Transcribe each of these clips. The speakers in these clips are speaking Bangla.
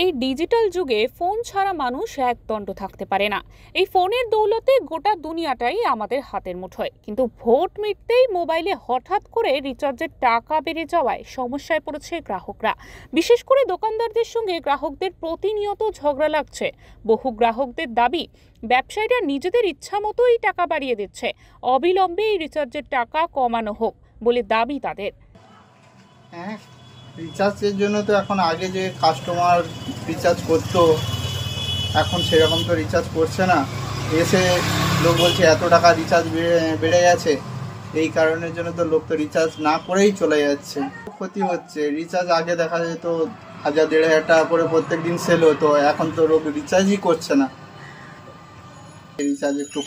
এই ডিজিটাল যুগে ফোন ছাড়া মানুষ একদণ্ড থাকতে পারে না। এই ফোনের দৌলতে গোটা দুনিয়াটাই আমাদের হাতের মুঠোয়। কিন্তু ভোট মিটতেই মোবাইলে হঠাৎ করে রিচার্জের টাকা বেড়ে যাওয়ায় সমস্যায় পড়েছে গ্রাহকরা। বিশেষ করে দোকানদারদের সঙ্গে গ্রাহকদের প্রতিনিয়ত ঝগড়া লাগছে। বহু গ্রাহকদের দাবি, ব্যবসায়ীরা নিজেদের ইচ্ছা মতোই টাকা বাড়িয়ে দিচ্ছে। অবিলম্বে এই রিচার্জের টাকা কমানো হোক বলে দাবি তাদের। রিচার্জের জন্য তো এখন আগে যে কাস্টমার রিচার্জ করতো, এখন সেরকম তো রিচার্জ করছে না। এসে লোক বলছে এত টাকা রিচার্জ বেড়ে গেছে, এই কারণের জন্য তো লোক তো রিচার্জ না করেই চলে যাচ্ছে। ক্ষতি হচ্ছে। রিচার্জ আগে দেখা যেত 1000-1500 টাকা করে প্রত্যেক দিন সেল হতো, এখন তো লোক রিচার্জই করছে না। রিচার্জ একটু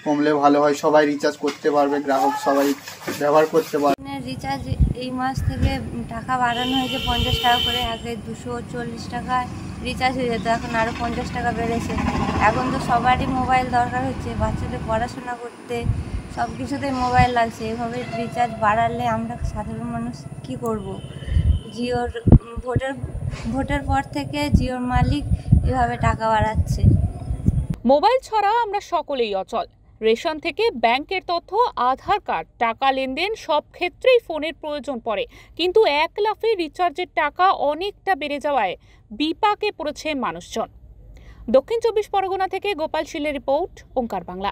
কমলে ভালো হয়, সবাই রিচার্জ করতে পারবে, গ্রাহক সবাই ব্যবহার করতে পারবে। রিচার্জ এই মাস থেকে টাকা বাড়ানো হয়েছে 50 টাকা করে। আগে 240 টাকায় রিচার্জ হয়ে যেত, এখন আরও 50 টাকা বেড়েছে। এখন তো সবারই মোবাইল দরকার হচ্ছে, বাচ্চাদের পড়াশোনা করতে সব কিছুতেই মোবাইল লাগছে। এভাবে রিচার্জ বাড়ালে আমরা সাধারণ মানুষ কি করব? জিওর ভোটের পর থেকে জিওর মালিক এভাবে টাকা বাড়াচ্ছে। মোবাইল ছাড়া আমরা সকলেই অচল। রেশন থেকে ব্যাংকের তথ্য, আধার কার্ড, টাকা লেনদেন সব ক্ষেত্রেই ফোনের প্রয়োজন পড়ে। কিন্তু এক লাফে রিচার্জের টাকা অনেকটা বেড়ে যাওয়ায় বিপাকে পড়েছে মানুষজন। দক্ষিণ 24 পরগনা থেকে গোপাল শীলের রিপোর্ট, ওঙ্কার বাংলা।